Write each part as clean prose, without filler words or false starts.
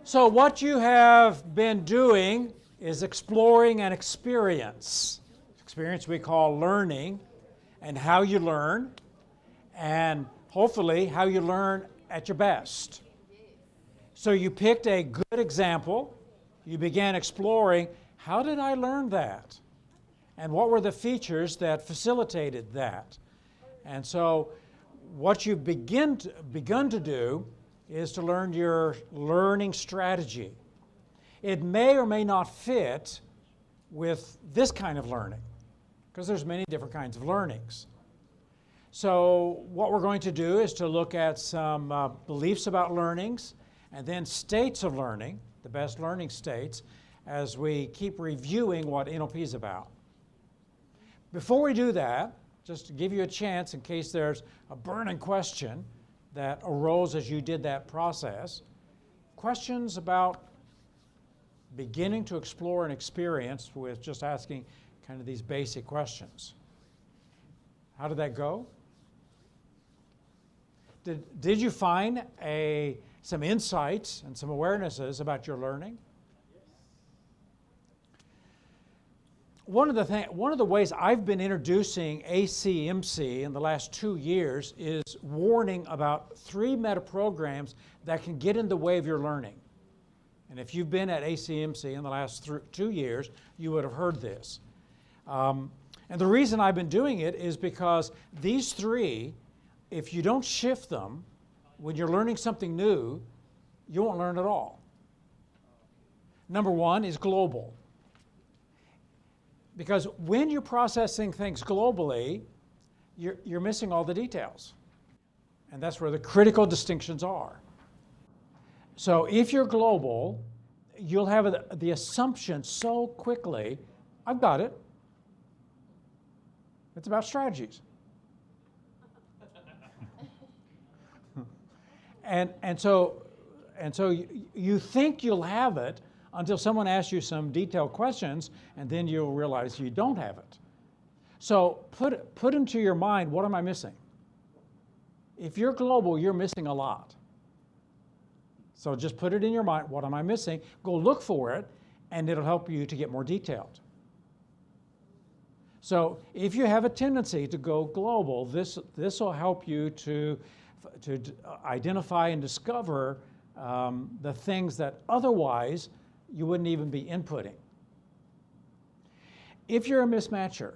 So what you have been doing is exploring an experience. Experience we call learning, and how you learn, and hopefully how you learn at your best. So you picked a good example. You began exploring, how did I learn that? And what were the features that facilitated that? And so what you've begun to do is to learn your learning strategy. It may or may not fit with this kind of learning, because there's many different kinds of learnings. So what we're going to do is to look at some beliefs about learnings, and then states of learning, the best learning states, as we keep reviewing what NLP is about. Before we do that, just to give you a chance in case there's a burning question that arose as you did that process, questions about beginning to explore an experience with just asking kind of these basic questions. How did that go? Did you find some insights and some awarenesses about your learning? One of the ways I've been introducing ACMC in the last 2 years is warning about 3 meta-programs that can get in the way of your learning. And if you've been at ACMC in the last 2 years, you would have heard this. And the reason I've been doing it is because these 3, if you don't shift them, when you're learning something new, you won't learn at all. Number 1 is global. Because when you're processing things globally, you're missing all the details. And that's where the critical distinctions are. So if you're global, you'll have the assumption so quickly, I've got it. It's about strategies. and so you think you'll have it until someone asks you some detailed questions, and then you'll realize you don't have it. So put into your mind, what am I missing? If you're global, you're missing a lot. So just put it in your mind, what am I missing? Go look for it, and it'll help you to get more detailed. So if you have a tendency to go global, this will help you to identify and discover the things that otherwise you wouldn't even be inputting. If you're a mismatcher,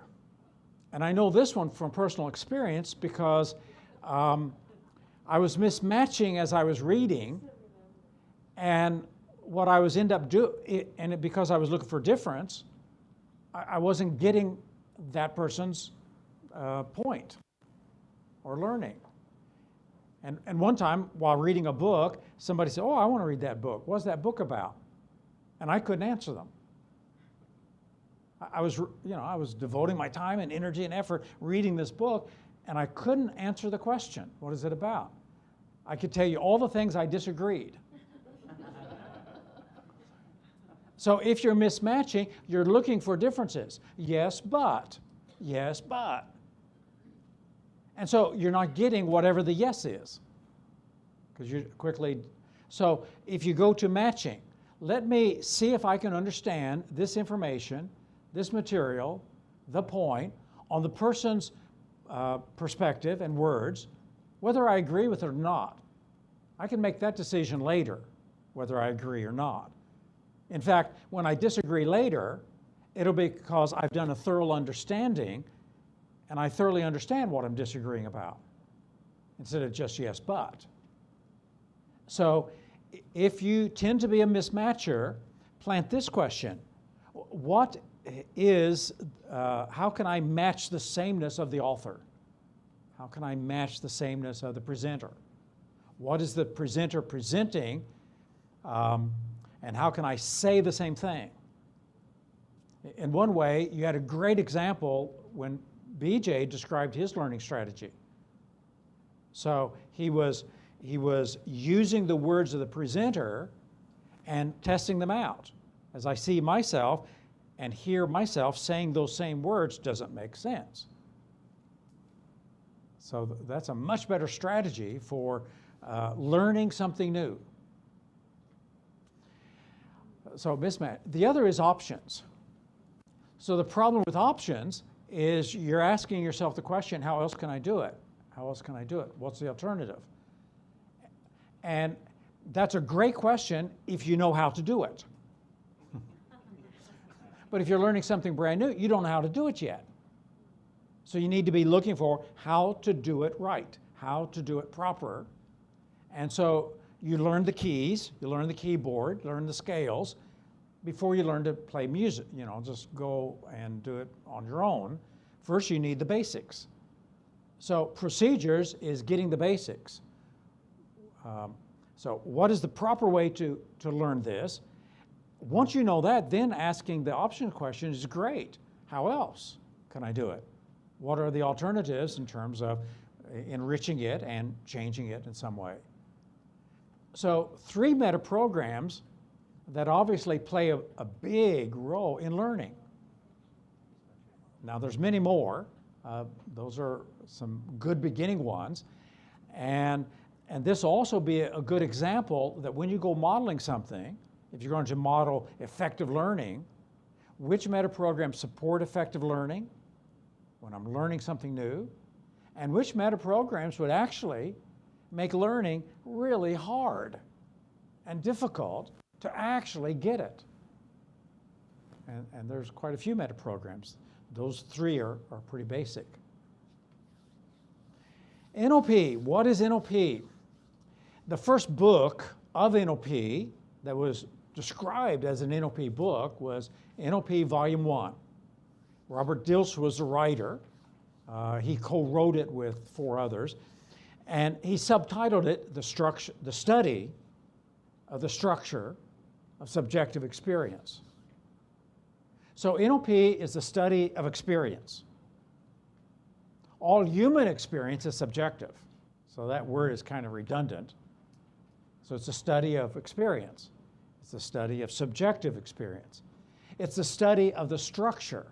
and I know this one from personal experience because I was mismatching as I was reading, and what I was because I was looking for difference, I wasn't getting that person's point or learning. And one time while reading a book, somebody said, oh, I want to read that book. What's that book about? And I couldn't answer them. I was devoting my time and energy and effort reading this book, and I couldn't answer the question. What is it about? I could tell you all the things I disagreed. So if you're mismatching, you're looking for differences. Yes, but. Yes, but. And so you're not getting whatever the yes is. Because you're quickly. So if you go to matching, let me see if I can understand this information, this material, the point, on the person's perspective and words, whether I agree with it or not. I can make that decision later, whether I agree or not. In fact, when I disagree later, it'll be because I've done a thorough understanding, and I thoroughly understand what I'm disagreeing about, instead of just yes, but. So if you tend to be a mismatcher, plant this question. What is, how can I match the sameness of the author? How can I match the sameness of the presenter? What is the presenter presenting? And how can I say the same thing? In one way, you had a great example when BJ described his learning strategy. So he was using the words of the presenter and testing them out. As I see myself and hear myself saying those same words doesn't make sense. So that's a much better strategy for learning something new. So mismatch. The other is options. So the problem with options is you're asking yourself the question, how else can I do it? How else can I do it? What's the alternative? And that's a great question if you know how to do it. But if you're learning something brand new, you don't know how to do it yet. So you need to be looking for how to do it right, how to do it proper. And so you learn the keys, you learn the keyboard, learn the scales before you learn to play music. You know, just go and do it on your own. First, you need the basics. So procedures is getting the basics. So what is the proper way to learn this? Once you know that, then asking the option question is great. How else can I do it? What are the alternatives in terms of enriching it and changing it in some way? So 3 meta programs that obviously play a big role in learning. Now there's many more. Those are some good beginning ones. And this will also be a good example that when you go modeling something, if you're going to model effective learning, which meta programs support effective learning when I'm learning something new, and which meta programs would actually make learning really hard and difficult to actually get it. And there's quite a few meta programs. Those 3 are pretty basic. NLP, what is NLP? The first book of NLP that was described as an NLP book was NLP Volume 1. Robert Dilts was the writer. He co-wrote it with 4 others. And he subtitled it, The Study of the Structure of Subjective Experience. So NLP is the study of experience. All human experience is subjective. So that word is kind of redundant. So it's a study of experience. It's a study of subjective experience. It's the study of the structure.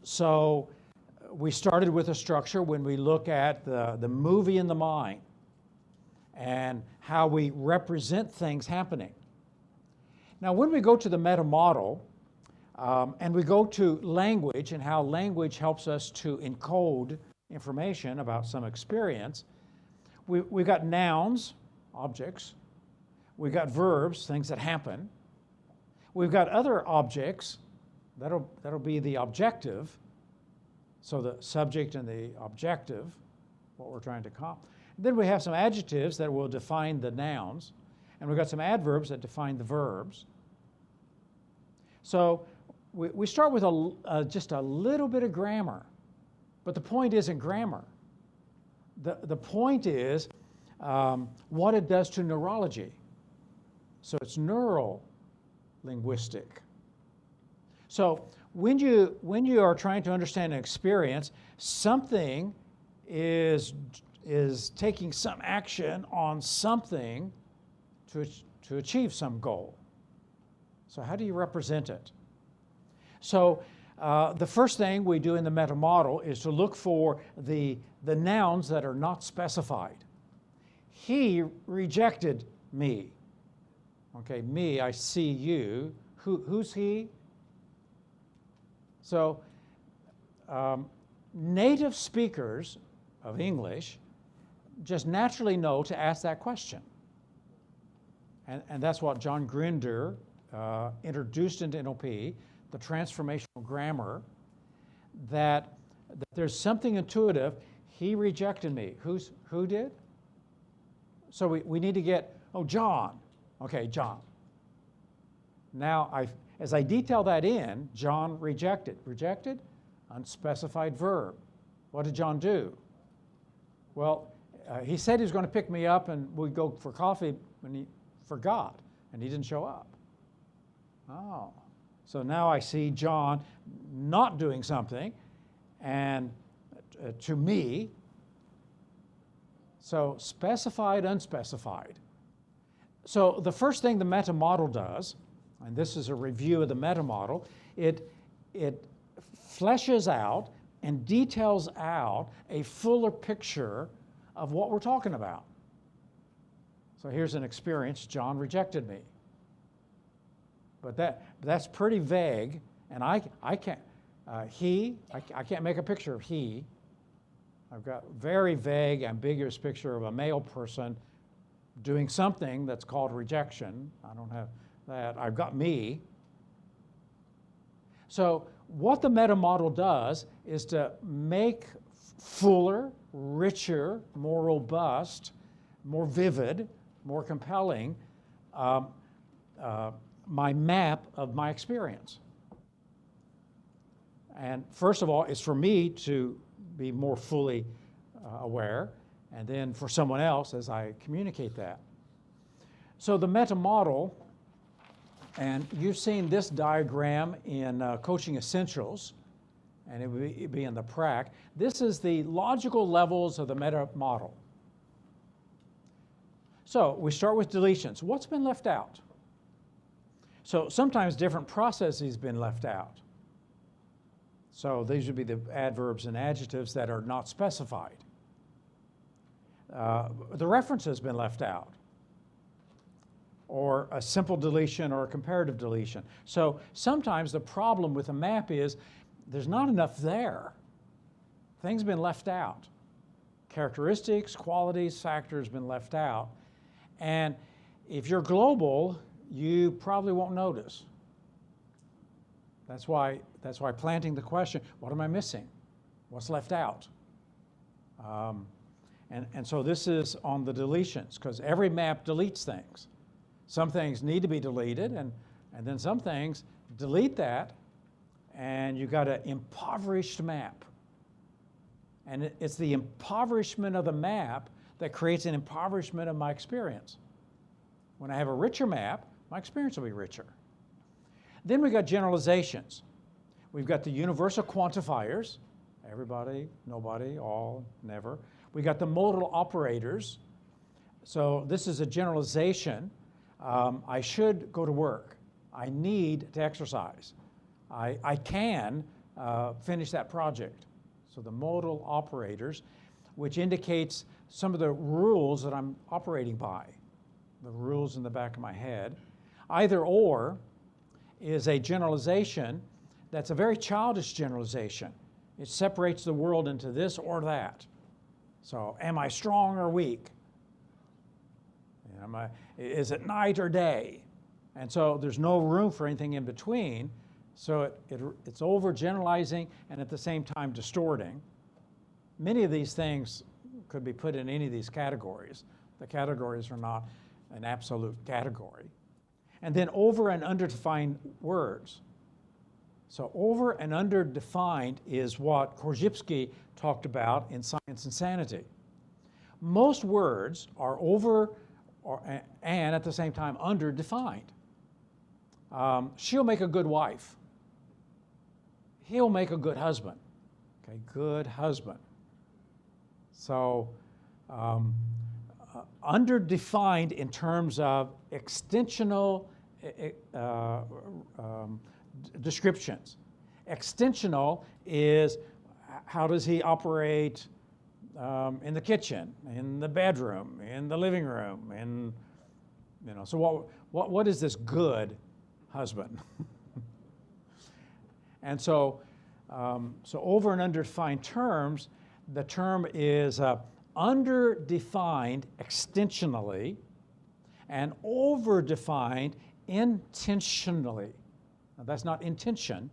So we started with a structure when we look at the movie in the mind and how we represent things happening. Now, when we go to the meta model and we go to language and how language helps us to encode information about some experience, we've got nouns, objects. We've got verbs, things that happen. We've got other objects. That'll be the objective. So the subject and the objective, what we're trying to accomplish. Then we have some adjectives that will define the nouns. And we've got some adverbs that define the verbs. So we start with just a little bit of grammar. But the point isn't grammar. The point is what it does to neurology. So it's neuro-linguistic. So when you are trying to understand an experience, something is taking some action on something to achieve some goal. So how do you represent it? So the first thing we do in the meta model is to look for the nouns that are not specified. He rejected me. Okay, me, I see you. Who's he? So native speakers of English just naturally know to ask that question. And that's what John Grinder introduced into NLP, the transformational grammar, that there's something intuitive. He rejected me. Who did? So we need to get, John. Okay, John. Now, as I detail that in, John rejected. Rejected? Unspecified verb. What did John do? Well, he said he was going to pick me up and we'd go for coffee, and he forgot, and he didn't show up. Oh. So now I see John not doing something, and to me, so specified, unspecified. So the first thing the meta model does, and this is a review of the meta model, it fleshes out and details out a fuller picture of what we're talking about. So here's an experience. John rejected me. But that's pretty vague, and I can't, I can't make a picture of he. I've got very vague, ambiguous picture of a male person doing something that's called rejection. I don't have that. I've got me. So what the meta model does is to make fuller, richer, more robust, more vivid, more compelling my map of my experience. And first of all, it's for me to be more fully aware, and then for someone else as I communicate that. So the meta model, and you've seen this diagram in Coaching Essentials, and it would be in the prac. This is the logical levels of the meta model. So we start with deletions. What's been left out? So sometimes different processes have been left out. So these would be the adverbs and adjectives that are not specified. The reference has been left out, or a simple deletion or a comparative deletion. So sometimes the problem with a map is there's not enough there. Things have been left out. Characteristics, qualities, factors have been left out. And if you're global, you probably won't notice. That's why planting the question, what am I missing? What's left out? And so this is on the deletions, because every map deletes things. Some things need to be deleted, and then some things delete that, and you got an impoverished map. And it's the impoverishment of the map that creates an impoverishment of my experience. When I have a richer map, my experience will be richer. Then we got generalizations. We've got the universal quantifiers, everybody, nobody, all, never. We got the modal operators. So this is a generalization. I should go to work. I need to exercise. I can finish that project. So the modal operators, which indicates some of the rules that I'm operating by, the rules in the back of my head. Either or is a generalization that's a very childish generalization. It separates the world into this or that. So am I strong or weak? Is it night or day? And so there's no room for anything in between. So it's overgeneralizing and at the same time distorting. Many of these things could be put in any of these categories. The categories are not an absolute category. And then over and under defined words. So over and under defined is what Korzybski talked about in Science and Sanity. Most words are over and at the same time under defined. She'll make a good wife. He'll make a good husband. Okay, good husband. So underdefined in terms of extensional descriptions. Extensional is how does he operate in the kitchen, in the bedroom, in the living room, in, so what is this good husband? And so over and under defined terms, the term is underdefined extensionally and overdefined intentionally. Now that's not intention,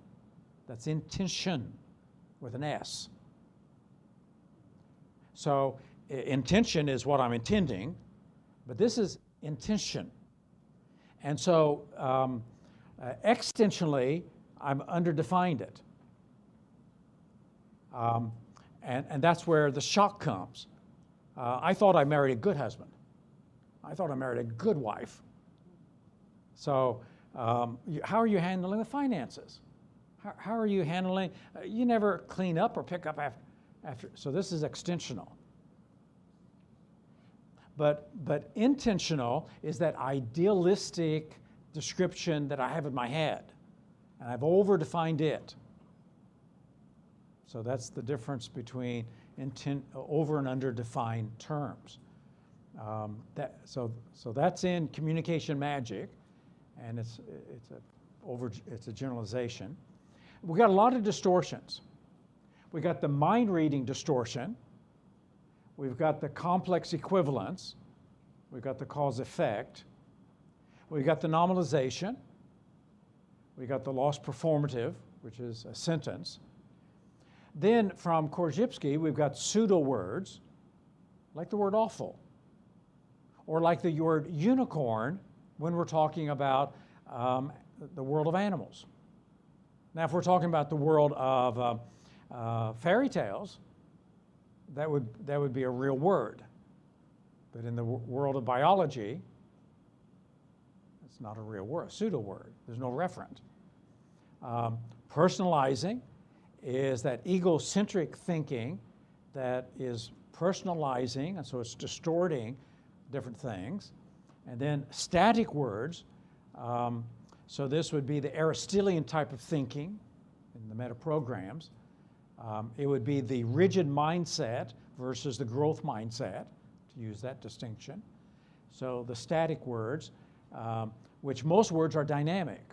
that's intention with an S. So intention is what I'm intending, but this is intention. And so extensionally, I'm underdefined it. And that's where the shock comes. I thought I married a good husband. I thought I married a good wife. So how are you handling the finances? How are you handling, you never clean up or pick up after, so this is extensional. But intentional is that idealistic description that I have in my head, and I've overdefined it. So that's the difference between over and under defined terms. So that's in communication magic, and it's a generalization. We got a lot of distortions. We got the mind reading distortion. We've got the complex equivalence. We've got the cause effect. We've got the nominalization. We got the lost performative, which is a sentence. Then from Korzybski, we've got pseudo words, like the word awful, or like the word unicorn when we're talking about the world of animals. Now, if we're talking about the world of fairy tales, that would be a real word. But in the world of biology, it's not a real word, a pseudo word. There's no referent. Personalizing is that egocentric thinking that is personalizing, and so it's distorting different things. And then static words, so this would be the Aristotelian type of thinking in the meta-programs. It would be the rigid mindset versus the growth mindset, to use that distinction. So the static words, which most words are dynamic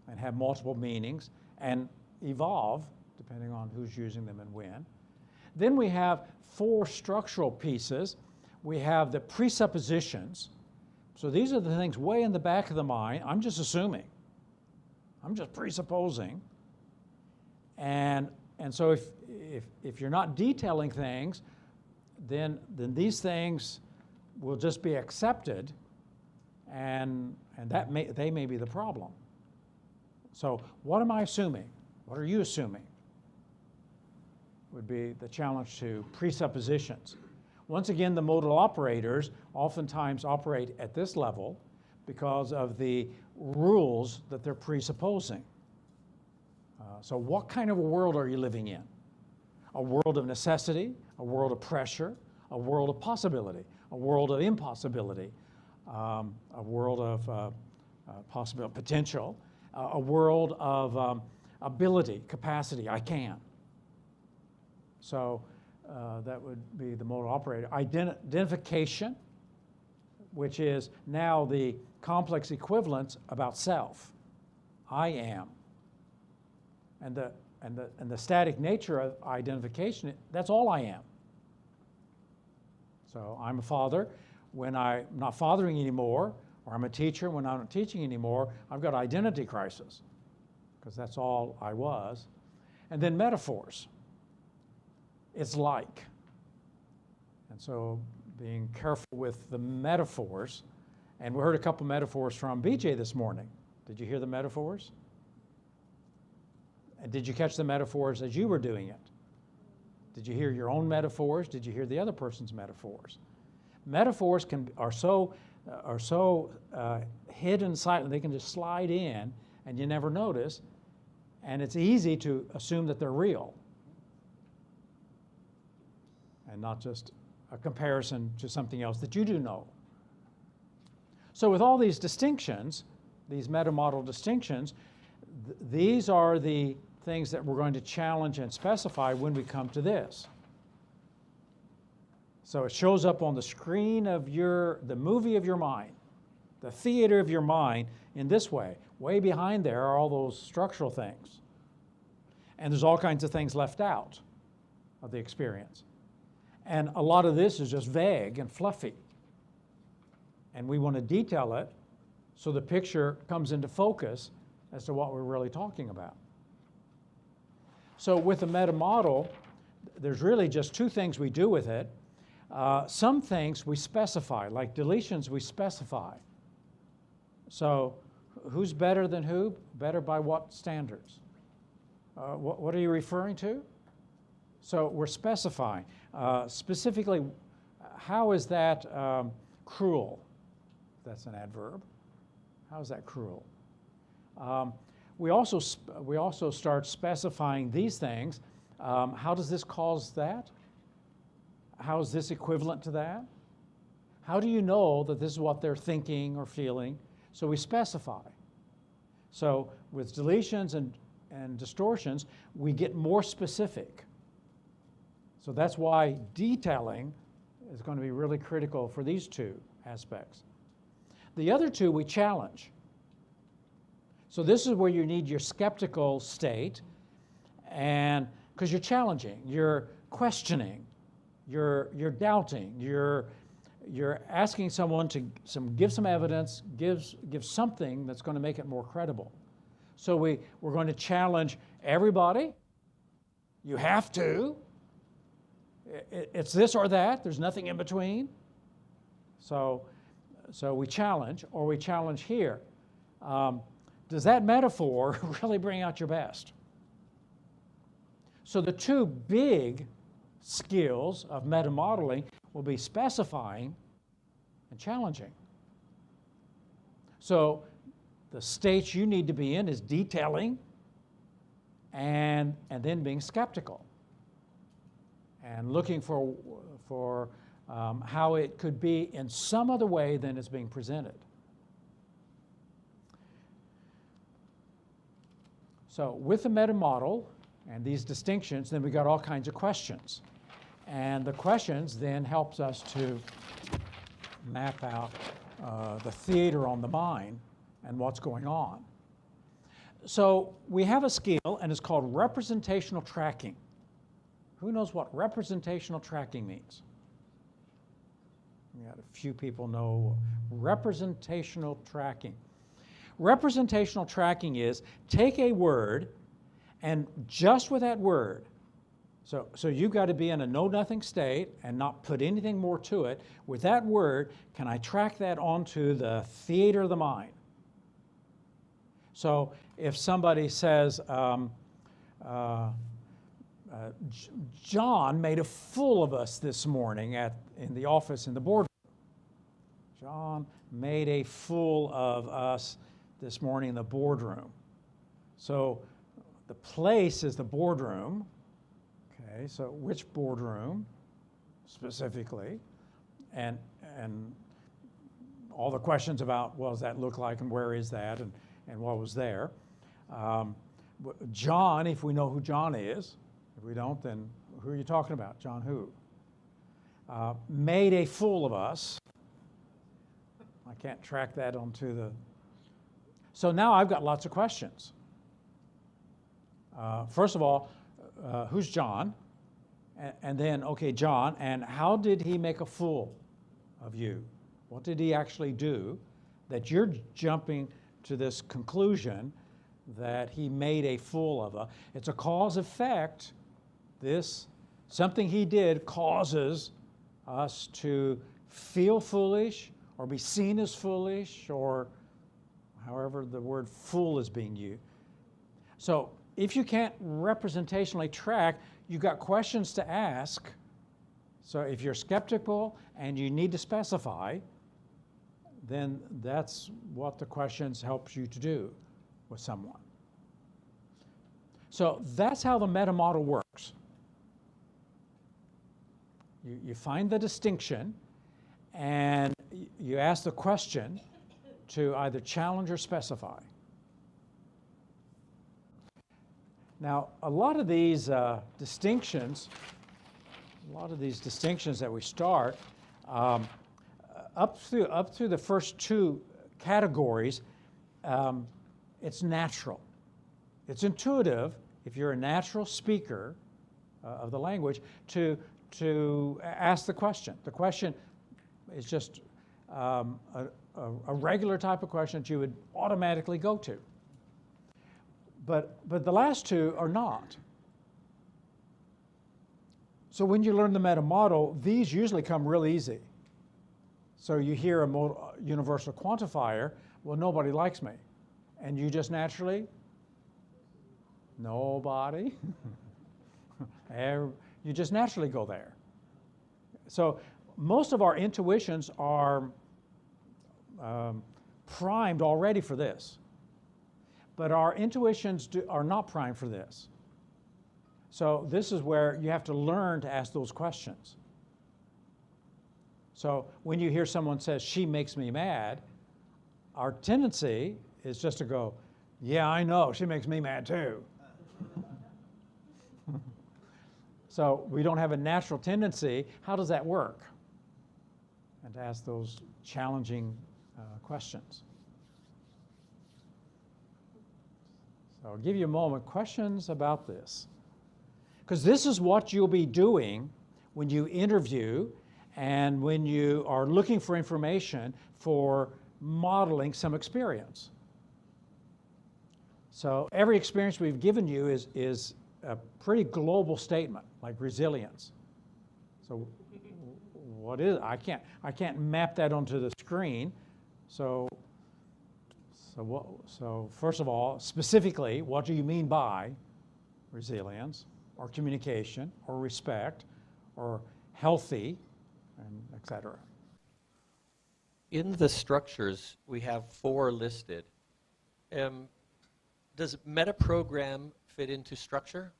and have multiple meanings and evolve depending on who's using them and when. Then we have 4 structural pieces. We have the presuppositions. So these are the things way in the back of the mind. I'm just assuming. I'm just presupposing. And so if you're not detailing things, then these things will just be accepted, and they may be the problem. So what am I assuming? What are you assuming? Would be the challenge to presuppositions. Once again, the modal operators oftentimes operate at this level because of the rules that they're presupposing. So what kind of a world are you living in? A world of necessity, a world of pressure, a world of possibility, a world of impossibility, a world of possibility, potential, a world of ability, capacity, I can. So that would be the modal operator. Identification, which is now the complex equivalence about self. I am. And the static nature of identification, that's all I am. So I'm a father when I'm not fathering anymore, or I'm a teacher when I'm not teaching anymore. I've got identity crisis because that's all I was. And then metaphors. It's like. And so being careful with the metaphors. And we heard a couple metaphors from BJ this morning. Did you hear the metaphors? And did you catch the metaphors as you were doing it? Did you hear your own metaphors? Did you hear the other person's metaphors? Metaphors are so hidden silent, they can just slide in and you never notice, and it's easy to assume that they're real and not just a comparison to something else that you do know. So with all these distinctions, these meta-model distinctions, these are the things that we're going to challenge and specify when we come to this. So it shows up on the screen of the movie of your mind, the theater of your mind in this way. Way behind there are all those structural things. And there's all kinds of things left out of the experience. And a lot of this is just vague and fluffy. And we want to detail it so the picture comes into focus as to what we're really talking about. So with the meta model, there's really just 2 things we do with it. Some things we specify, like deletions we specify. So who's better than who? Better by what standards? What are you referring to? So we're specifying. Specifically, how is that cruel? That's an adverb. How is that cruel? We also start specifying these things. How does this cause that? How is this equivalent to that? How do you know that this is what they're thinking or feeling? So we specify. So with deletions and distortions, we get more specific. So that's why detailing is going to be really critical for these two aspects. The other two we challenge. So this is where you need your skeptical state, and because you're challenging, you're questioning, you're doubting, you're asking someone to give some evidence, give something that's going to make it more credible. So we're going to challenge everybody. You have to. It's this or that. There's nothing in between. So we challenge, or we challenge here. Does that metaphor really bring out your best? So the two big skills of meta-modeling will be specifying and challenging. So the state you need to be in is detailing and then being skeptical and looking for how it could be in some other way than it's being presented. So with the meta model and these distinctions, then we got all kinds of questions. And the questions then helps us to map out the theater on the mind and what's going on. So we have a skill, and it's called representational tracking. Who knows what representational tracking means? We got a few people know representational tracking. Representational tracking is take a word, and just with that word, so you've got to be in a know-nothing state and not put anything more to it. With that word, can I track that onto the theater of the mind? So if somebody says, John made a fool of us this morning in the office in the boardroom. John made a fool of us this morning in the boardroom. So the place is the boardroom. Okay, so which boardroom specifically? And all the questions about what does that look like and where is that and what was there. John, if we know who John is. If we don't, then who are you talking about? John who? Made a fool of us. I can't track that onto the... So now I've got lots of questions. First of all, who's John? And then, okay, John, and how did he make a fool of you? What did he actually do that you're jumping to this conclusion that he made a fool of us? It's a cause-effect. Something he did causes us to feel foolish or be seen as foolish, or however the word fool is being used. So if you can't representationally track, you've got questions to ask. So if you're skeptical and you need to specify, then that's what the questions helps you to do with someone. So that's how the meta model works. You find the distinction, and you ask the question to either challenge or specify. Now, a lot of these distinctions that we start, up through the first two categories, it's natural. It's intuitive, if you're a natural speaker of the language, to ask the question. The question is just a regular type of question that you would automatically go to. But the last two are not. So when you learn the meta model, these usually come real easy. So you hear a universal quantifier, well, nobody likes me. And you just naturally, nobody. You just naturally go there. So most of our intuitions are primed already for this. But our intuitions are not primed for this. So this is where you have to learn to ask those questions. So when you hear someone says, she makes me mad, our tendency is just to go, yeah, I know, she makes me mad too. So we don't have a natural tendency. How does that work? and to ask those challenging questions. So I'll give you a moment. Questions about this? Because this is what you'll be doing when you interview and when you are looking for information for modeling some experience. So every experience we've given you is a pretty global statement, like resilience. So what is, I can't map that onto the screen. So first of all, specifically, what do you mean by resilience, or communication, or respect, or healthy, and et cetera? In the structures, we have 4 listed. Does metaprogram fit into structure?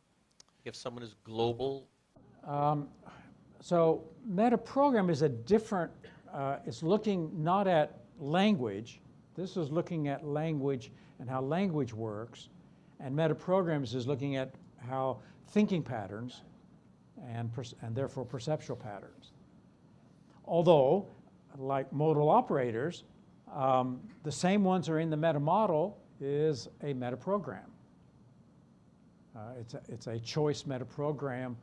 If someone is global? So metaprogram is a different, it's looking not at language. This is looking at language and how language works. And metaprograms is looking at how thinking patterns and therefore perceptual patterns. Although, like modal operators, the same ones are in the meta model is a metaprogram. It's a choice metaprogram.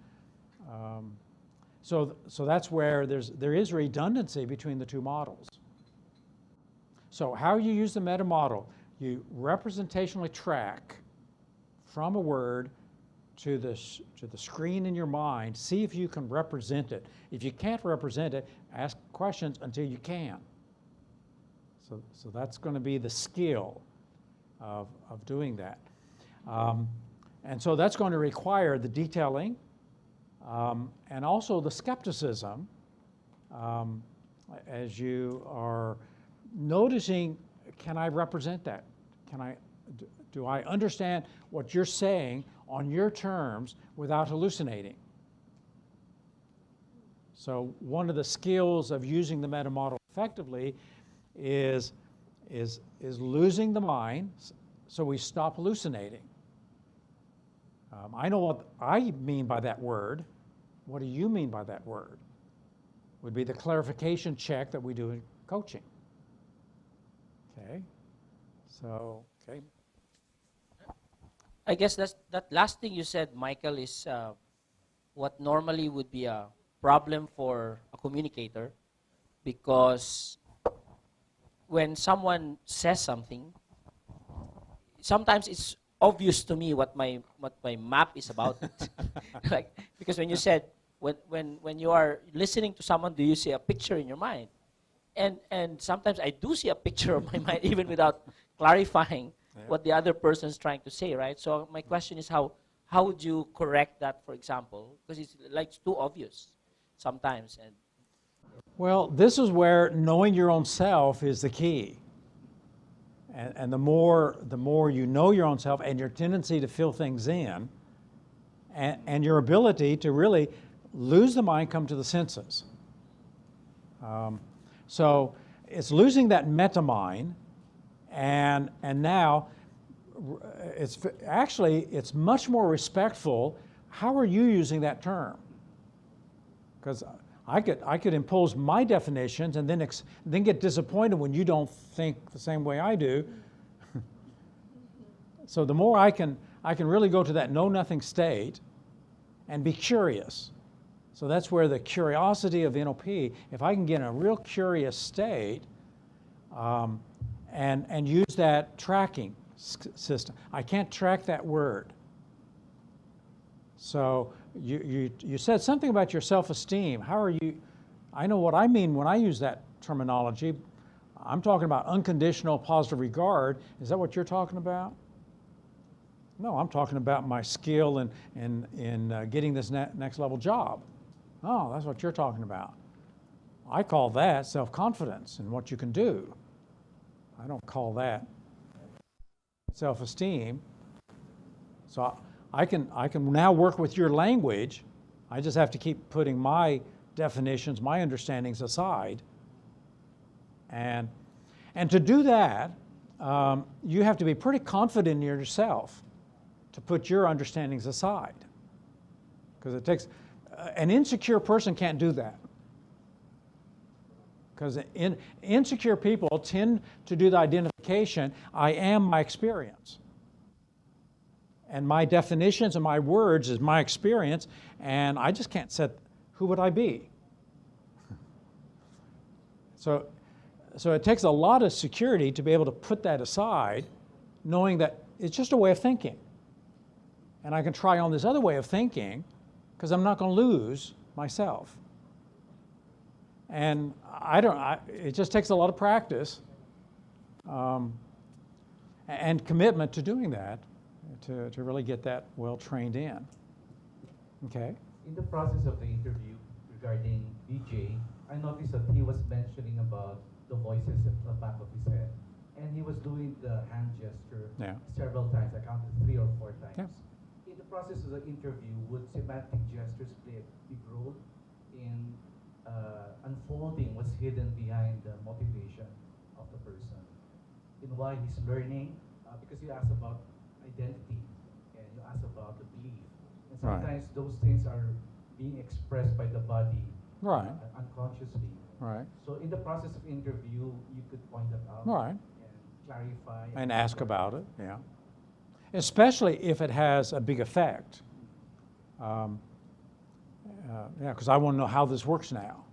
So that's where there is redundancy between the two models. So how you use the meta model, you representationally track from a word to the screen in your mind, see if you can represent it. If you can't represent it, ask questions until you can. So that's going to be the skill of doing that. And so that's going to require the detailing and also the skepticism as you are noticing, can I represent that? Do I understand what you're saying on your terms without hallucinating? So one of the skills of using the meta model effectively is losing the mind so we stop hallucinating. I know what I mean by that word. What do you mean by that word? Would be the clarification check that we do in coaching. Okay, so, okay. I guess that last thing you said, Michael, is what normally would be a problem for a communicator, because when someone says something, sometimes it's obvious to me what my map is about. Like, because when you said when you are listening to someone, do you see a picture in your mind? And sometimes I do see a picture of my mind even without clarifying what the other person is trying to say, right? So my question is how would you correct that, for example? Because it's like too obvious sometimes. And well, this is where knowing your own self is the key. And the more you know your own self and your tendency to fill things in, and your ability to really lose the mind, come to the senses. So it's losing that meta mind, and now it's much more respectful. How are you using that term? Because I could impose my definitions and then get disappointed when you don't think the same way I do. So the more I can really go to that know-nothing state and be curious. So that's where the curiosity of NLP, if I can get in a real curious state and use that tracking system. I can't track that word. So you said something about your self-esteem. How are you? I know what I mean when I use that terminology. I'm talking about unconditional positive regard. Is that what you're talking about? No, I'm talking about my skill in getting this next level job. Oh, that's what you're talking about. I call that self-confidence in what you can do. I don't call that self-esteem. So I can now work with your language. I just have to keep putting my definitions, my understandings aside. And to do that, you have to be pretty confident in yourself to put your understandings aside. Because it takes, an insecure person can't do that. Because insecure people tend to do the identification, I am my experience. And my definitions and my words is my experience, and I just can't set, who would I be? So it takes a lot of security to be able to put that aside, knowing that it's just a way of thinking. And I can try on this other way of thinking, because I'm not going to lose myself. And it just takes a lot of practice and commitment to doing that to really get that well trained in. Okay? In the process of the interview regarding DJ, I noticed that he was mentioning about the voices at the back of his head. And he was doing the hand gesture several times. I counted 3 or 4 times. Yeah. In the process of the interview, would semantic gestures play a big role in unfolding what's hidden behind the motivation of the person, in why he's learning? Because you asked about identity and you asked about the belief, and sometimes those things are being expressed by the body unconsciously. Right. So in the process of interview, you could point that out and clarify and ask about it. Yeah. Especially if it has a big effect. Because I want to know how this works now.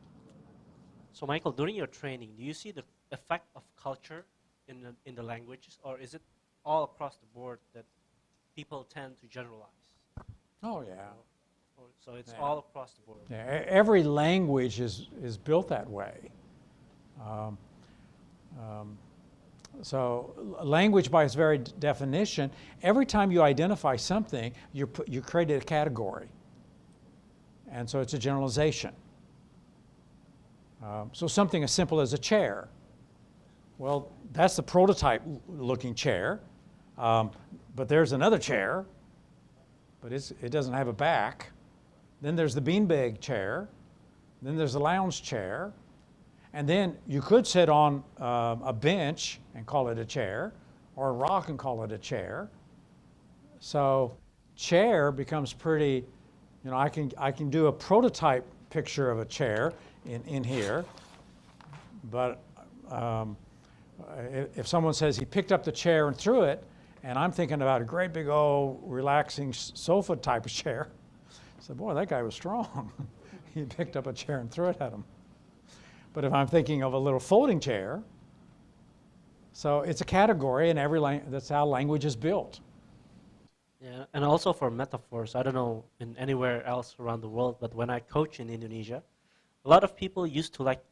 So, Michael, during your training, do you see the effect of culture in the languages, or is it all across the board that people tend to generalize? Oh, yeah. So it's all across the board. Yeah, every language is built that way. So language, by its very definition, every time you identify something, you created a category. And so it's a generalization. So something as simple as a chair. Well, that's the prototype-looking chair. But there's another chair, but it doesn't have a back. Then there's the beanbag chair. Then there's the lounge chair. And then you could sit on a bench and call it a chair, or a rock and call it a chair. So chair becomes pretty, I can do a prototype picture of a chair in here, but if someone says he picked up the chair and threw it, and I'm thinking about a great big old relaxing sofa type of chair, I said, boy, that guy was strong. He picked up a chair and threw it at him. But if I'm thinking of a little folding chair, so it's a category, and that's how language is built. Yeah, and also for metaphors, I don't know in anywhere else around the world, but when I coach in Indonesia, a lot of people used to like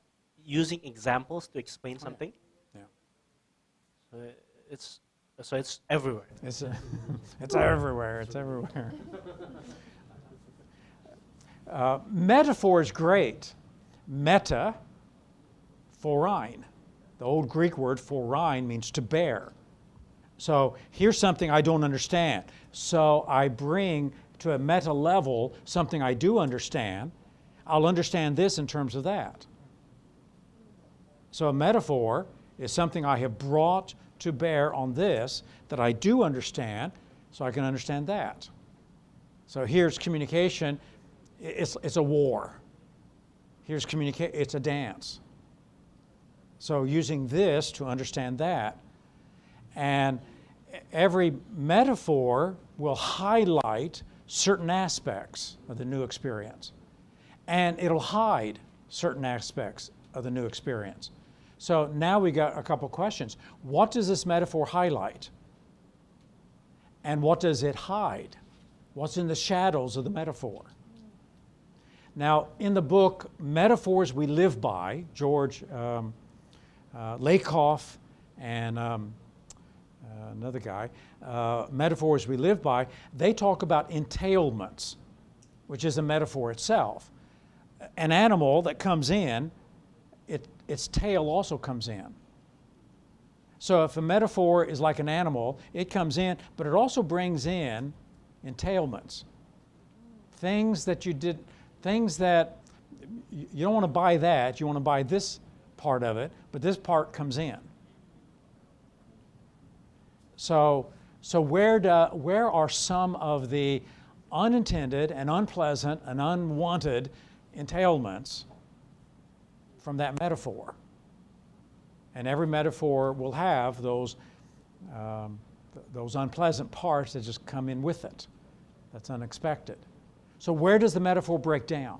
using examples to explain something. Yeah. So it's everywhere. It's everywhere. It's everywhere. Metaphor is great. Meta, foreign. The old Greek word foreign means to bear. So here's something I don't understand. So I bring to a meta level something I do understand. I'll understand this in terms of that. So a metaphor is something I have brought to bear on this that I do understand, so I can understand that. So here's communication. It's a war. Here's communication. It's a dance. So using this to understand that, and every metaphor will highlight certain aspects of the new experience, and it'll hide certain aspects of the new experience. So now we got a couple questions. What does this metaphor highlight? And what does it hide? What's in the shadows of the metaphor? Now, in the book, Metaphors We Live By, George Lakoff and another guy, Metaphors We Live By, they talk about entailments, which is a metaphor itself. An animal that comes in, its tail also comes in. So if a metaphor is like an animal, it comes in, but it also brings in entailments. Things that you don't want to buy that, you want to buy this part of it, but this part comes in. So where are some of the unintended and unpleasant and unwanted entailments from that metaphor? And every metaphor will have those unpleasant parts that just come in with it. That's unexpected. So where does the metaphor break down?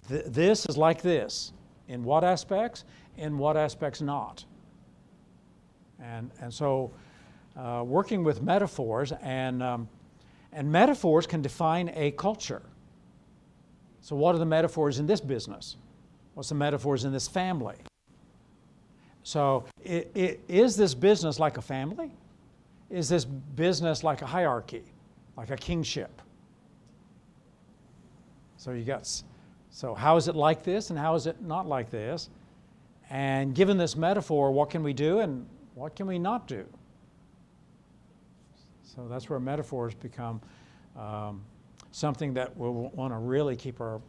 This is like this. In what aspects? In what aspects not? And so working with metaphors, and metaphors can define a culture. So what are the metaphors in this business? What's the metaphors in this family? So is this business like a family? Is this business like a hierarchy, like a kingship? So how is it like this and how is it not like this? And given this metaphor, what can we do and what can we not do? So that's where metaphors become something that we'll want to really keep our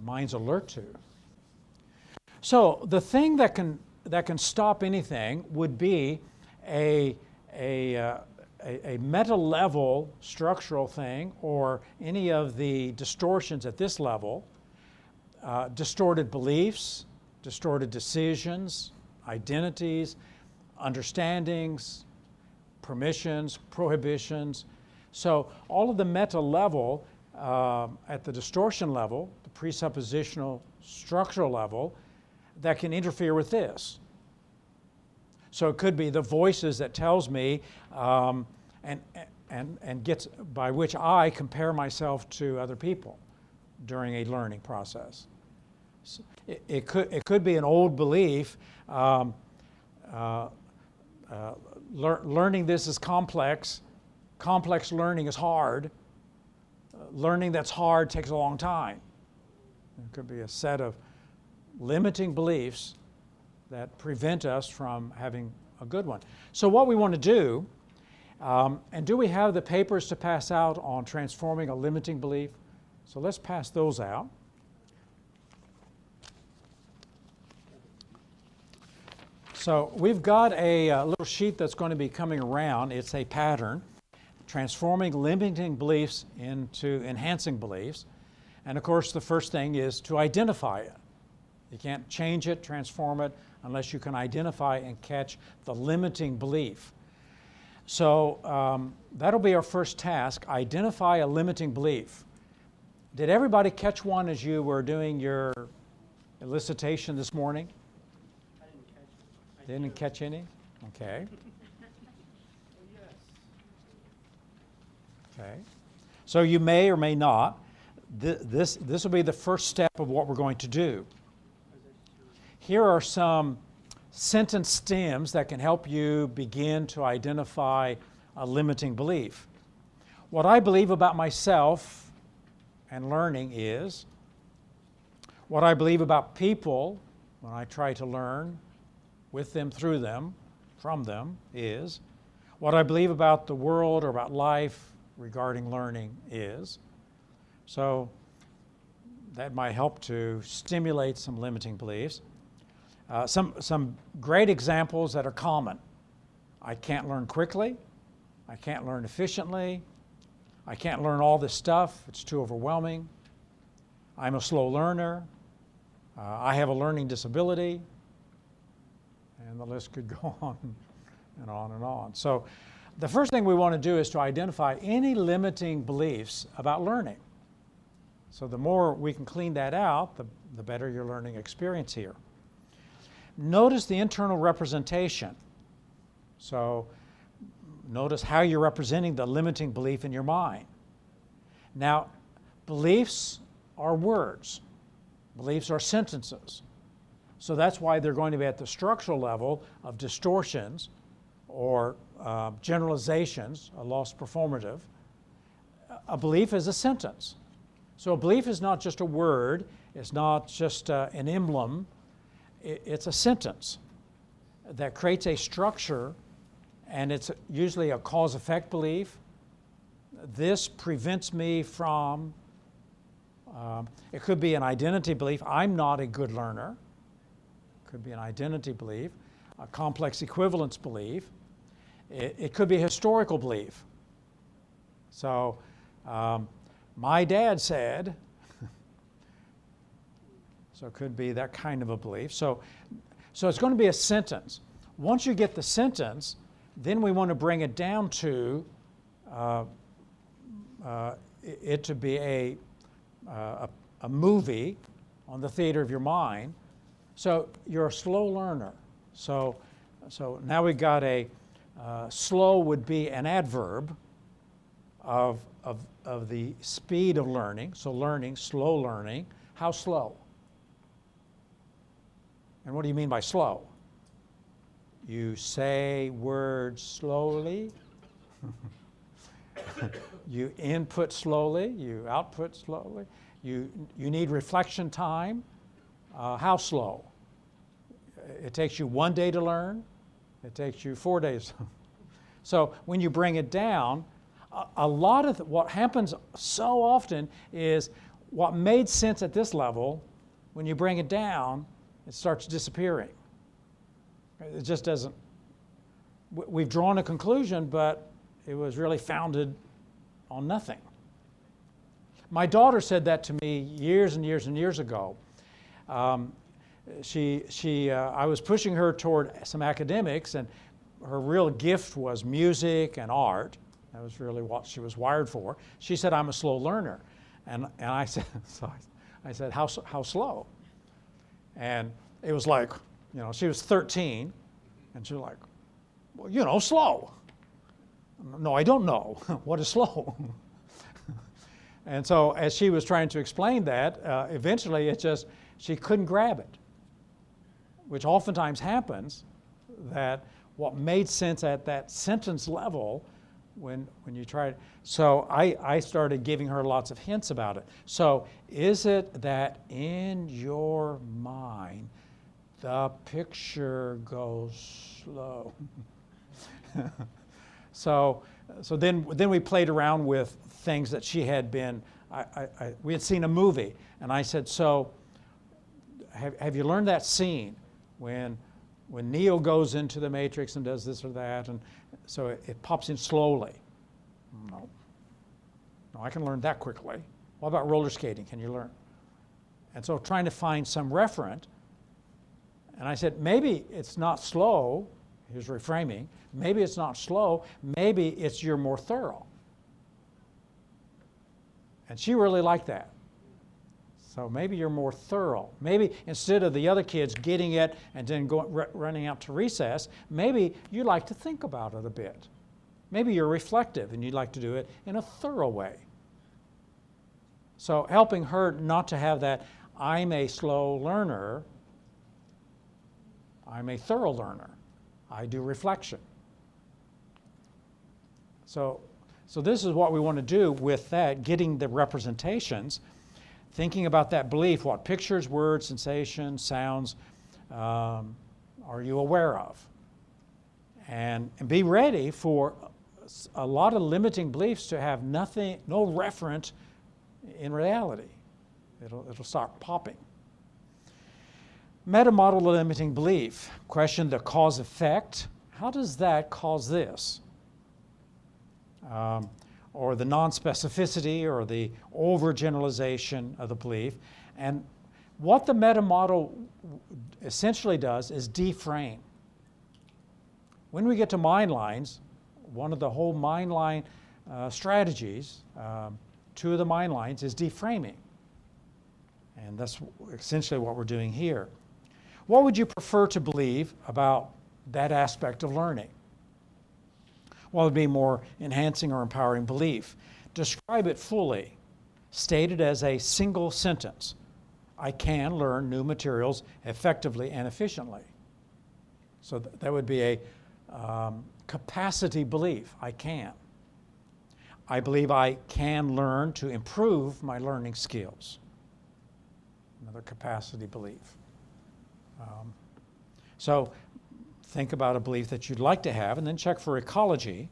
minds alert to. So the thing that can stop anything would be a meta-level structural thing, or any of the distortions at this level, distorted beliefs, distorted decisions, identities, understandings, permissions, prohibitions. So all of the meta-level at the distortion level, the presuppositional structural level, that can interfere with this. So it could be the voices that tells me and gets by which I compare myself to other people during a learning process. So it could be an old belief. Learning this is complex. Complex learning is hard. Learning that's hard takes a long time. It could be a set of limiting beliefs that prevent us from having a good one. So what we want to do, and do we have the papers to pass out on transforming a limiting belief? So let's pass those out. So we've got a little sheet that's going to be coming around. It's a pattern, transforming limiting beliefs into enhancing beliefs. And of course, the first thing is to identify it. You can't change it, transform it, unless you can identify and catch the limiting belief. So that'll be our first task, identify a limiting belief. Did everybody catch one as you were doing your elicitation this morning? I didn't catch it. Didn't catch any? Okay. Okay. So you may or may not. This will be the first step of what we're going to do. Here are some sentence stems that can help you begin to identify a limiting belief. What I believe about myself and learning is, what I believe about people when I try to learn with them, through them, from them is, what I believe about the world or about life regarding learning is. So that might help to stimulate some limiting beliefs. Some great examples that are common. I can't learn quickly. I can't learn efficiently. I can't learn all this stuff. It's too overwhelming. I'm a slow learner. I have a learning disability. And the list could go on and on and on. So the first thing we want to do is to identify any limiting beliefs about learning. So the more we can clean that out, the better your learning experience here. Notice the internal representation. So notice how you're representing the limiting belief in your mind. Now, beliefs are words. Beliefs are sentences. So that's why they're going to be at the structural level of distortions or generalizations, a lost performative. A belief is a sentence. So a belief is not just a word. It's not just an emblem. It's a sentence that creates a structure, and it's usually a cause-effect belief. This prevents me from, it could be an identity belief. I'm not a good learner. It could be an identity belief, a complex equivalence belief. It could be a historical belief. So my dad said, so it could be that kind of a belief. So So it's going to be a sentence. Once you get the sentence, then we want to bring it down to it to be a movie on the theater of your mind. So you're a slow learner. So now we got a slow would be an adverb of the speed of learning. So learning, slow learning. How slow? And what do you mean by slow? You say words slowly. You input slowly. You output slowly. You need reflection time. How slow? It takes you 1 day to learn. It takes you 4 days. So when you bring it down, a lot of what happens so often is what made sense at this level, when you bring it down, it starts disappearing. It just doesn't. We've drawn a conclusion, but it was really founded on nothing. My daughter said that to me years and years and years ago. I was pushing her toward some academics, and her real gift was music and art. That was really what she was wired for. She said, "I'm a slow learner," and I said, "How slow?" And it was like, she was 13, and she was like, "Well, slow." No, I don't know. What is slow? And so as she was trying to explain that, eventually she couldn't grab it, which oftentimes happens, that what made sense at that sentence level when you try it. So I started giving her lots of hints about it. So is it that in your mind, the picture goes slow? So then we played around with things that she had been, we had seen a movie, and I said, so have you learned that scene when Neo goes into the Matrix and does this or that, and so it pops in slowly? No, I can learn that quickly. What about roller skating? Can you learn? And so trying to find some referent, and I said, maybe it's not slow. Here's reframing. Maybe it's not slow. Maybe it's you're more thorough. And she really liked that. So maybe you're more thorough. Maybe instead of the other kids getting it and then running out to recess, maybe you like to think about it a bit. Maybe you're reflective and you'd like to do it in a thorough way. So helping her not to have that, I'm a slow learner, I'm a thorough learner. I do reflection. So this is what we want to do with that, getting the representations, thinking about that belief, what pictures, words, sensations, sounds are you aware of? And be ready for a lot of limiting beliefs to have nothing, no referent in reality. It'll start popping. Meta-model limiting belief. Question the cause-effect. How does that cause this? Or the non-specificity or the overgeneralization of the belief. And what the meta-model essentially does is deframe. When we get to mind lines, one of the whole mind line strategies, two of the mind lines, is deframing. And that's essentially what we're doing here. What would you prefer to believe about that aspect of learning? Well, it would be more enhancing or empowering belief. Describe it fully. State it as a single sentence. I can learn new materials effectively and efficiently. So that would be a capacity belief. I can. I believe I can learn to improve my learning skills. Another capacity belief. So think about a belief that you'd like to have and then check for ecology.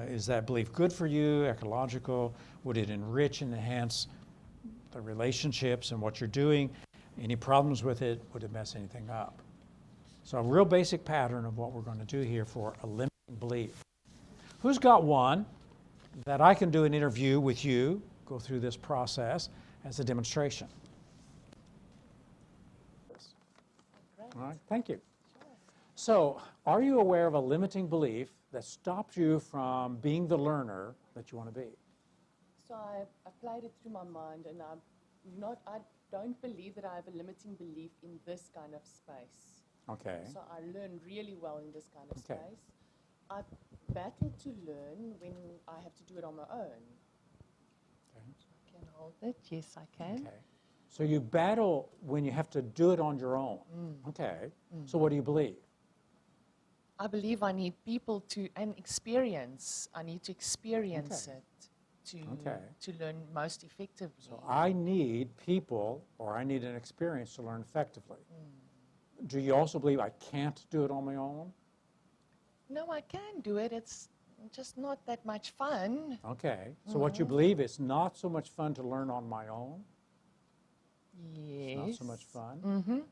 Is that belief good for you, ecological? Would it enrich and enhance the relationships and what you're doing? Any problems with it? Would it mess anything up? So a real basic pattern of what we're going to do here for a limiting belief. Who's got one that I can do an interview with you, go through this process as a demonstration? All right, thank you. So, are you aware of a limiting belief that stops you from being the learner that you want to be? So I applied it through my mind, and I don't believe that I have a limiting belief in this kind of space. Okay. So I learn really well in this kind of Okay. space. I battle to learn when I have to do it on my own. Okay. I can hold it. Yes, I can. Okay. So you battle when you have to do it on your own. Okay. So what do you believe? I believe I need people and experience. I need to experience Okay. it Okay. to learn most effectively. So I need people, or I need an experience to learn effectively. Do you also believe I can't do it on my own? No, I can do it. It's just not that much fun. Okay. So what you believe is not so much fun to learn on my own? Yes. It's not so much fun?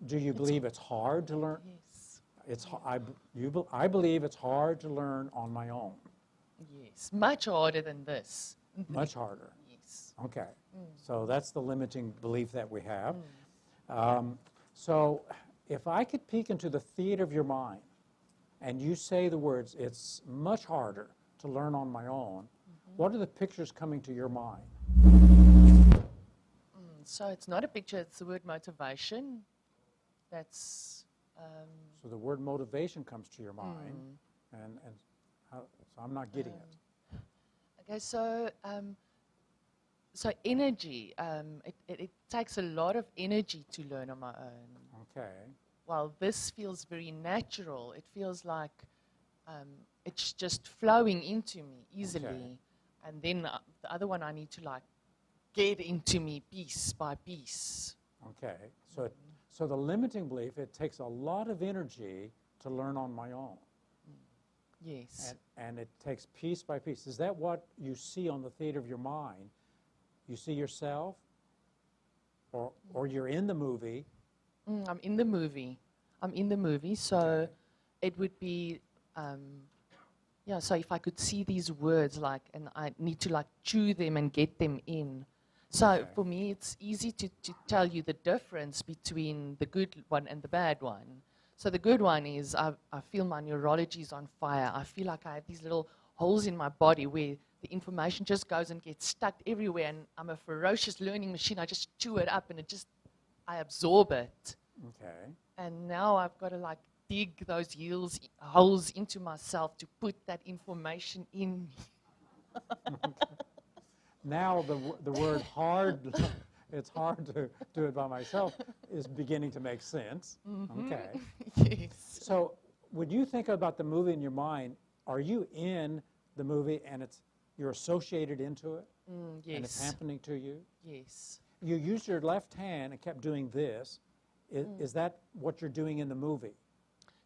Do you believe it's hard to learn? Yes. I believe it's hard to learn on my own. Yes. Much harder than this. Much harder. Yes. Okay. So that's the limiting belief that we have. So if I could peek into the theater of your mind and you say the words, it's much harder to learn on my own, what are the pictures coming to your mind? So it's not a picture, it's the word motivation. That's... So the word motivation comes to your mind, and so I'm not getting it. Okay, so energy. It takes a lot of energy to learn on my own. Okay. While this feels very natural, it feels like it's just flowing into me easily. Okay. And then the other one I need to like get into me piece by piece. Okay. So the limiting belief, it takes a lot of energy to learn on my own. Yes. And it takes piece by piece. Is that what you see on the theater of your mind? You see yourself? Or you're in the movie? I'm in the movie. So it would be, so if I could see these words, and I need to chew them and get them in. So for me, it's easy to tell you the difference between the good one and the bad one. So the good one is I feel my neurology is on fire. I feel like I have these little holes in my body where the information just goes and gets stuck everywhere, and I'm a ferocious learning machine. I just chew it up, and I absorb it. Okay. And now I've got to dig those holes into myself to put that information in me. Now the word hard, it's hard to do it by myself, is beginning to make sense. Okay. Yes. So when you think about the movie in your mind, are you in the movie and you're associated into it? Yes. And it's happening to you? Yes. You used your left hand and kept doing this. Is that what you're doing in the movie?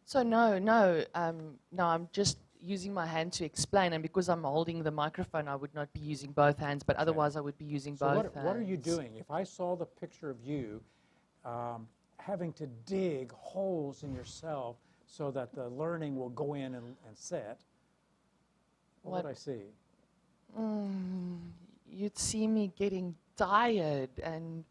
So no, I'm just using my hand to explain, and because I'm holding the microphone, I would not be using both hands, but otherwise I would be using both hands. What are you doing? If I saw the picture of you having to dig holes in yourself so that the learning will go in and set, what would I see? You'd see me getting tired and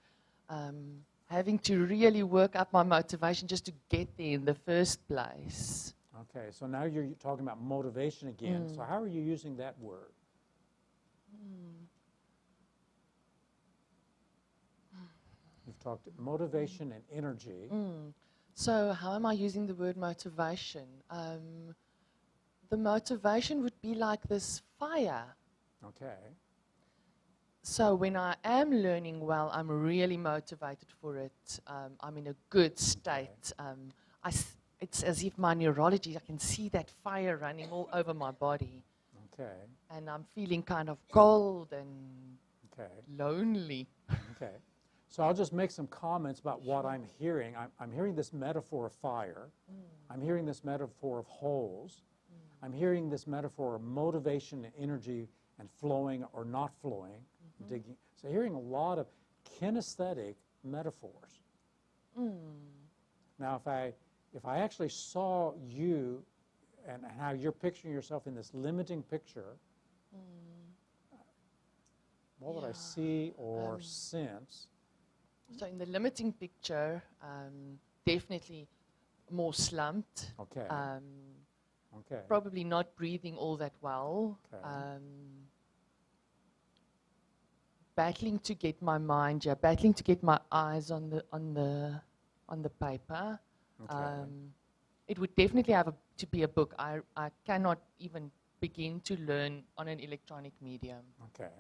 having to really work up my motivation just to get there in the first place. Okay, so now you're talking about motivation again. So how are you using that word? You've talked motivation and energy. So how am I using the word motivation? The motivation would be like this fire. Okay. So when I am learning well, I'm really motivated for it. I'm in a good state. It's as if my neurology, I can see that fire running all over my body. Okay. And I'm feeling kind of cold and lonely. Okay. So I'll just make some comments about what I'm hearing. I'm hearing this metaphor of fire. I'm hearing this metaphor of holes. I'm hearing this metaphor of motivation and energy and flowing or not flowing, digging. So hearing a lot of kinesthetic metaphors. Now, if I actually saw you and how you're picturing yourself in this limiting picture, what would I see or sense? So in the limiting picture, definitely more slumped. Okay. Okay. Probably not breathing all that well. Okay. Battling to get my mind, battling to get my eyes on the paper. Okay. It would definitely have to be a book. I cannot even begin to learn on an electronic medium. Okay.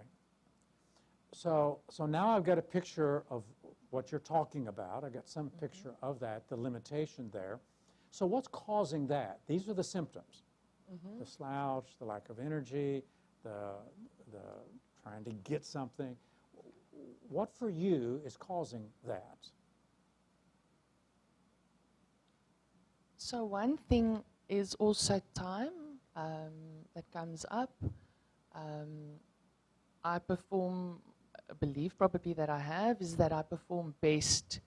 So now I've got a picture of what you're talking about. I've got some picture of that, the limitation there. So what's causing that? These are the symptoms. The slouch, the lack of energy, the trying to get something. What for you is causing that? So one thing is also time that comes up. I believe probably that I have, is that I perform best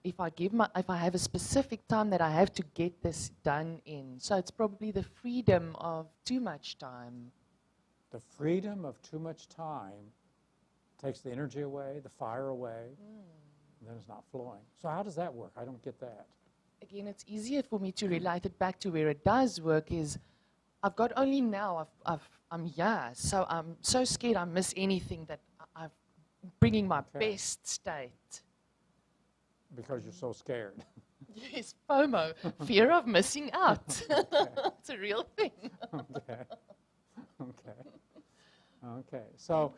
if I have a specific time that I have to get this done in. So it's probably the freedom of too much time. The freedom of too much time takes the energy away, the fire away, and then it's not flowing. So how does that work? I don't get that. Again, it's easier for me to relate it back to where it does work is I've got only now, I'm here, so I'm so scared I miss anything that I'm bringing my best state. Because you're so scared. Yes, FOMO, fear of missing out. It's a real thing. Okay. Okay. So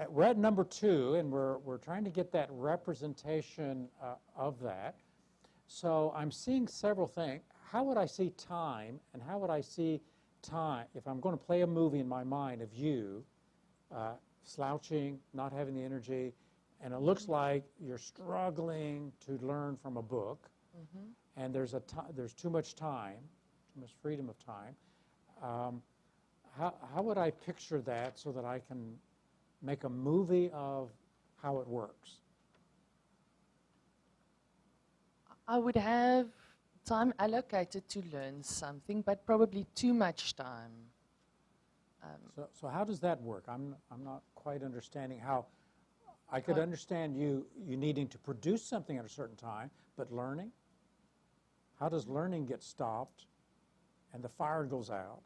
we're at number 2, and we're trying to get that representation of that. So I'm seeing several things. How would I see time, and how would I see time if I'm going to play a movie in my mind of you slouching, not having the energy, and it looks like you're struggling to learn from a book, and there's too much time, too much freedom of time. How would I picture that so that I can make a movie of how it works? I would have time allocated to learn something, but probably too much time. So how does that work? I'm not quite understanding how. I could understand you needing to produce something at a certain time, but learning? How does learning get stopped and the fire goes out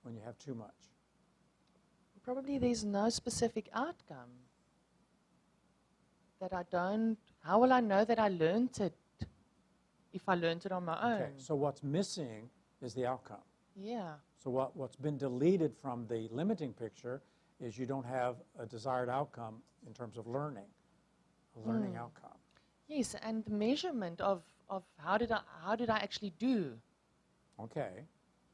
when you have too much? Probably there's no specific outcome that I don't. How will I know that I learned it if I learned it on my own? Okay, so what's missing is the outcome. Yeah. So what's been deleted from the limiting picture is you don't have a desired outcome in terms of learning, a learning outcome. Yes, and the measurement of how did I actually do? Okay,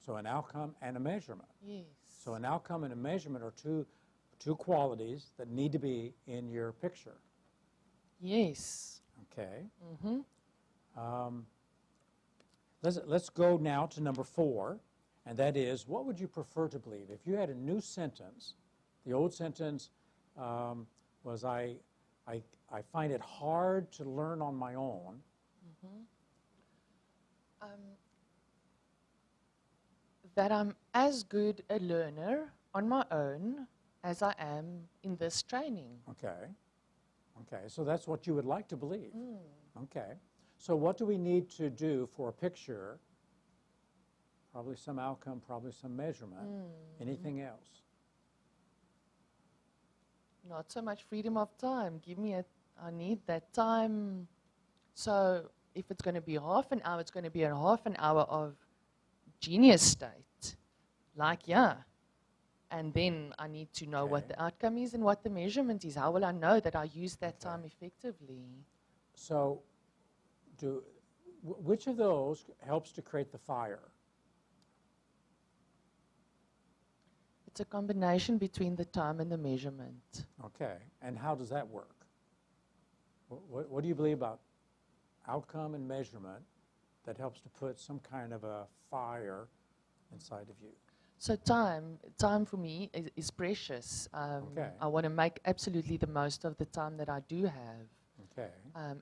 so an outcome and a measurement. Yes. So an outcome and a measurement are two qualities that need to be in your picture. Yes. Okay. Let's go now to number 4, and that is, what would you prefer to believe? If you had a new sentence, the old sentence was, I find it hard to learn on my own. That I'm as good a learner on my own as I am in this training. Okay. Okay, so that's what you would like to believe. Okay. So what do we need to do for a picture? Probably some outcome, probably some measurement. Anything else? Not so much freedom of time. I need that time. So if it's going to be half an hour, it's going to be a half an hour of genius state. And then I need to know what the outcome is and what the measurement is. How will I know that I use that time effectively? So which of those helps to create the fire? It's a combination between the time and the measurement. Okay, and how does that work? What do you believe about outcome and measurement that helps to put some kind of a fire inside of you? So time for me is precious. I want to make absolutely the most of the time that I do have. Okay.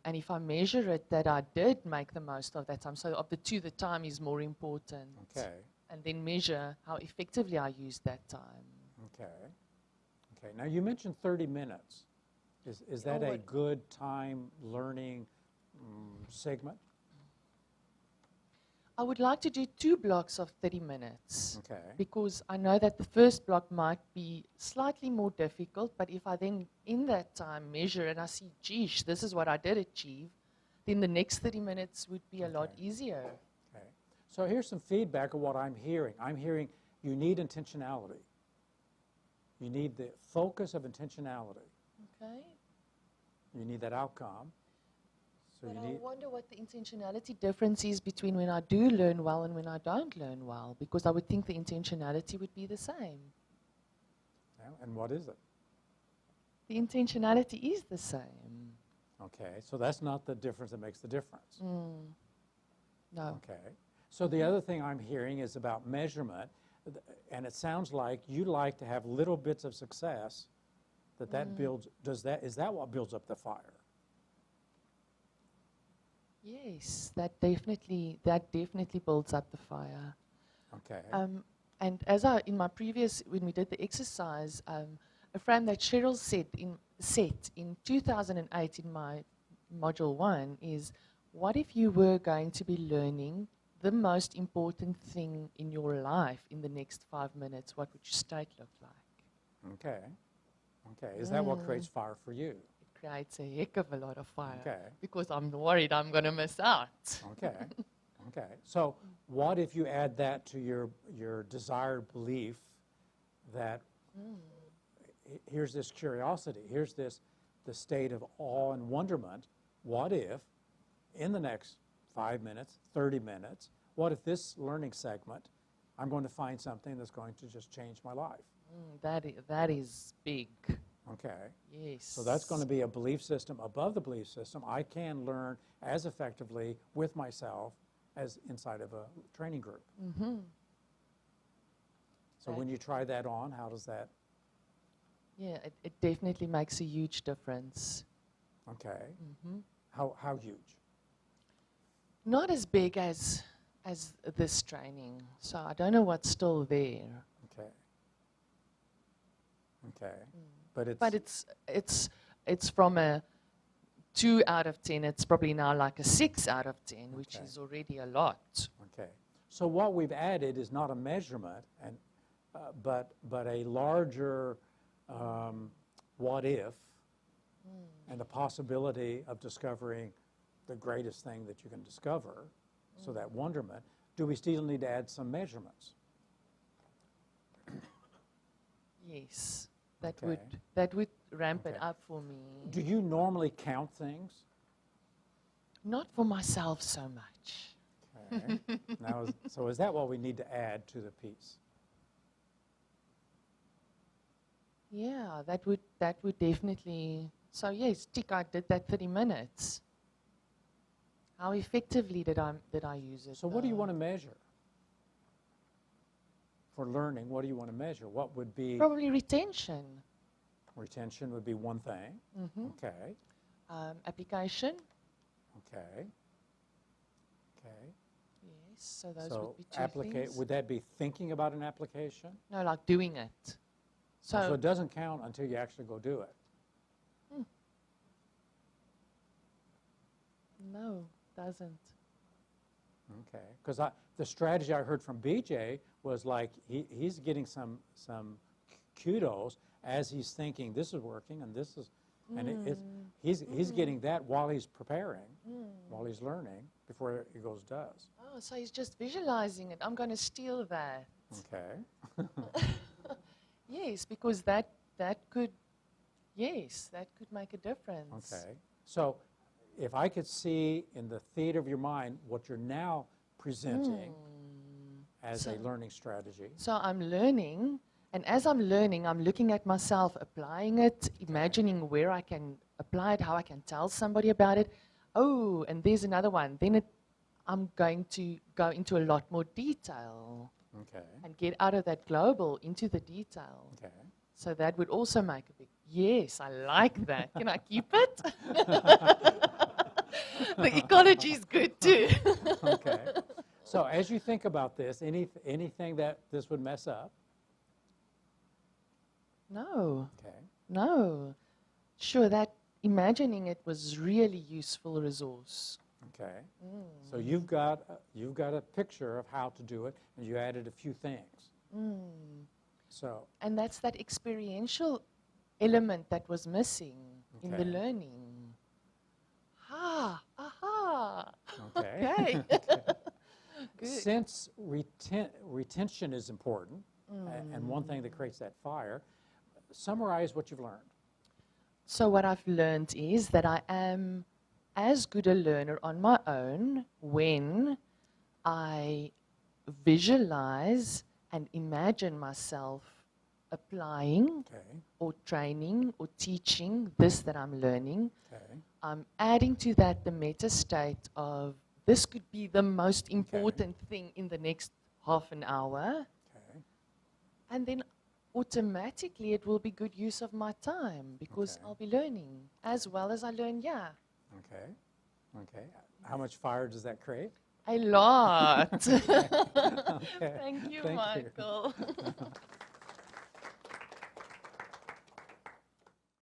And if I measure it that I did make the most of that time, so of the two, the time is more important. Okay. And then measure how effectively I use that time. Okay. Okay. Now you mentioned 30 minutes. Is that a what- good time learning segment? I would like to do 2 blocks of 30 minutes. Okay. Because I know that the first block might be slightly more difficult, but if I then in that time measure and I see, geesh, this is what I did achieve, then the next 30 minutes would be a lot Okay. easier. Okay. So here's some feedback of what I'm hearing. I'm hearing you need intentionality. You need the focus of intentionality. Okay. You need that outcome. So But you I need. wonder what the intentionality difference is between when I do learn well and when I don't learn well, because I would think the intentionality would be the same. Yeah, and what is it? The intentionality is the same. Okay. So that's not the difference that makes the difference. No. Okay. So the other thing I'm hearing is about measurement, and it sounds like you like to have little bits of success. That builds. Is that what builds up the fire? Yes, that definitely builds up the fire. Okay. And as in my previous, when we did the exercise, a frame that Cheryl set in 2008 in my module 1 is, what if you were going to be learning the most important thing in your life in the next 5 minutes? What would your state look like? Okay. Okay. Is that what creates fire for you? It creates a heck of a lot of fire. Okay. Because I'm worried I'm going to miss out. Okay. Okay. So what if you add that to your desired belief that here's this curiosity, here's the state of awe and wonderment. What if in the next 5 minutes, 30 minutes, what if this learning segment, I'm going to find something that's going to just change my life? That is big. Okay. Yes. So that's going to be a belief system above the belief system. I can learn as effectively with myself as inside of a training group. So when you try that on, how does that? Yeah, it definitely makes a huge difference. Okay. How huge? Not as big as this training, so I don't know what's still there. Okay. Okay. But it's from a 2 out of 10. It's probably now like a 6 out of 10, which Okay. is already a lot. okay. So what we've added is not a measurement, and but a larger what if, and the possibility of discovering the greatest thing that you can discover. So that wonderment. Do we still need to add some measurements? Yes, Okay. that would ramp it Okay. up for me. Do you normally count things? Not for myself so much. Okay. Now, so is that what we need to add to the piece? Yeah, that would definitely. So yes, tick. I did that 30 minutes. How effectively did I use it? So what do you though? want to measure? For learning, what do you want to measure? What would be Probably retention, retention would be one thing. Okay. application. Okay. Okay. Yes, so those So would be two things. would that be thinking about an application? No, like doing it. So it doesn't count until you actually go do it. No, doesn't. Okay. Because the strategy I heard from BJ was like he's getting some kudos as he's thinking this is working and this is, and he's getting that while he's preparing, while he's learning before he goes does. Oh, so he's just visualizing it. I'm going to steal that. Okay. Yes, because that could make a difference. Okay. So if I could see in the theater of your mind what you're now presenting as a learning strategy. So I'm learning, and as I'm learning, I'm looking at myself, applying it, imagining where I can apply it, how I can tell somebody about it. Oh, and there's another one. Then I'm going to go into a lot more detail Okay. and get out of that global into the detail. Okay. So that would also make a big, yes, I like that. Can I keep it? The ecology is good too. Okay. So as you think about this, anything that this would mess up? No, Okay. no. Sure, that imagining it was really useful resource. Okay. So you've got a picture of how to do it, and you added a few things. So And that's that experiential element that was missing in the Okay. learning. Aha. okay. Okay. Good. Since retention is important, and one thing that creates that fire, summarize what you've learned. So what I've learned is that I am as good a learner on my own when I visualize and imagine myself applying Okay. or training or teaching this that I'm learning. Okay. I'm adding to that the meta state of this could be the most important thing in the next half an hour. Okay. And then automatically it will be good use of my time because Okay. I'll be learning as well as I learn, Okay. Okay. How much fire does that create? a lot. Okay. Thank you, Thank you. Michael.